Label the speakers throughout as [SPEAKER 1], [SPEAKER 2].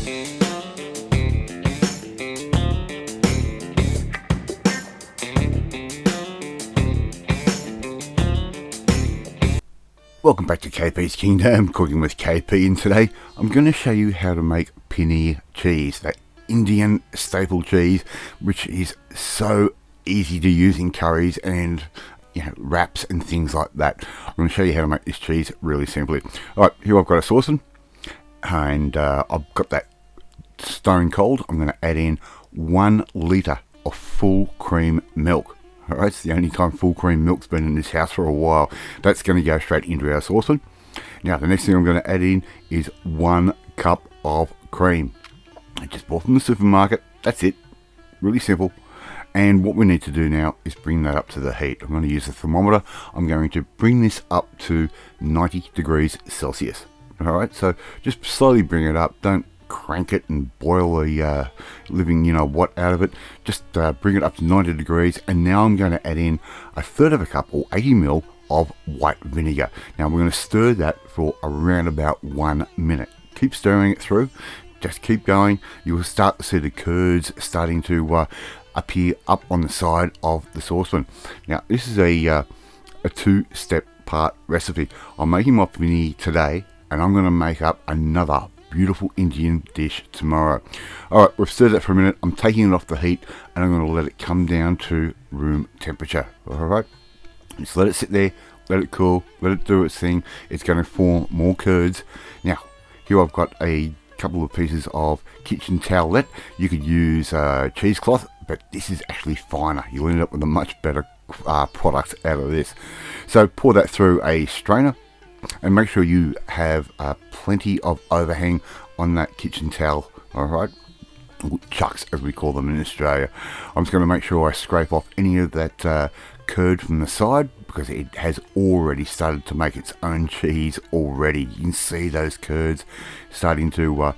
[SPEAKER 1] Welcome back to KP's Kingdom, cooking with KP, and today I'm going to show you how to make paneer cheese, that Indian staple cheese, which is so easy to use in curries and wraps and things like that. I'm going to show you how to make this cheese really simply. Alright, here I've got a saucepan, and I've got that stone cold. I'm going to add in 1 litre of full cream milk. Alright, it's the only time full cream milk's been in this house for a while. That's going to go straight into our saucepan. Now the next thing I'm going to add in is 1 cup of cream. I just bought from the supermarket. That's it. Really simple. And what we need to do now is bring that up to the heat. I'm going to use a thermometer. I'm going to bring this up to 90 degrees Celsius. Alright, so just slowly bring it up. Don't crank it and boil the living what out of it. Just bring it up to 90 degrees, and now I'm going to add in 1/3 of a cup or 80 ml of white vinegar. Now we're going to stir that for around about 1 minute. Keep stirring it through, just keep going. You will start to see the curds starting to appear up on the side of the saucepan. Now this is a 2-step part recipe. I'm making my paneer today, and I'm going to make up another beautiful Indian dish tomorrow. Alright, we've stirred that for a minute. I'm taking it off the heat, and I'm going to let it come down to room temperature. Alright, just let it sit there, let it cool, let it do its thing. It's going to form more curds. Now here I've got a couple of pieces of kitchen towelette. You could use cheesecloth, but this is actually finer. You'll end up with a much better product out of this. So pour that through a strainer, and make sure you have plenty of overhang on that kitchen towel. Alright, chucks as we call them in Australia. I'm just going to make sure I scrape off any of that curd from the side, because it has already started to make its own cheese already. You can see those curds starting to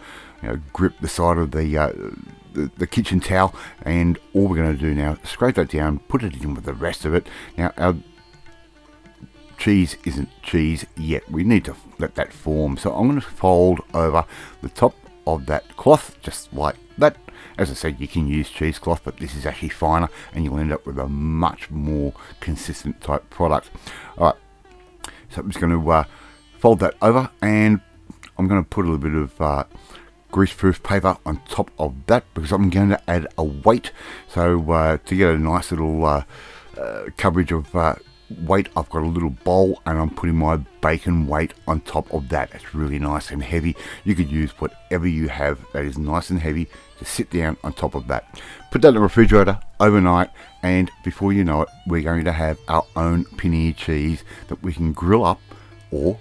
[SPEAKER 1] grip the side of the kitchen towel, and all we're going to do now is scrape that down, put it in with the rest of it. Now our cheese isn't cheese yet. We need to let that form. So I'm going to fold over the top of that cloth just like that. As I said, you can use cheesecloth, but this is actually finer, and you'll end up with a much more consistent type product. Alright, so I'm just going to fold that over, and I'm going to put a little bit of greaseproof paper on top of that, because I'm going to add a weight. So to get a nice little coverage of weight, I've got a little bowl, and I'm putting my bacon weight on top of that. It's really nice and heavy. You could use whatever you have that is nice and heavy to sit down on top of that. Put that in the refrigerator overnight, and before you know it, we're going to have our own paneer cheese that we can grill up, or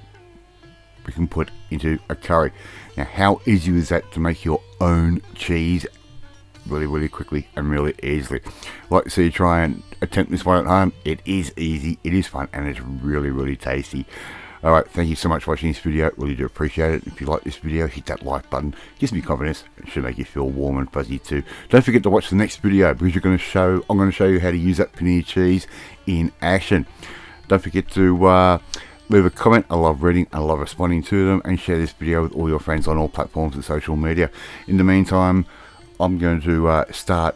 [SPEAKER 1] we can put into a curry. Now how easy is that to make your own cheese really quickly and really easily? I'd like to see you try and attempt this one at home. It is easy, it is fun, and it's really tasty. Alright, thank you so much for watching this video. Really do appreciate it. If you like this video, hit that like button. Gives me confidence. It should make you feel warm and fuzzy too. Don't forget to watch the next video, because I'm going to show you how to use that paneer cheese in action. Don't forget to leave a comment. I love reading, I love responding to them, and share this video with all your friends on all platforms and social media. In the meantime, I'm going to start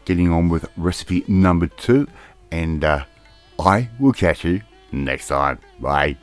[SPEAKER 1] getting on with recipe number 2, and I will catch you next time. Bye.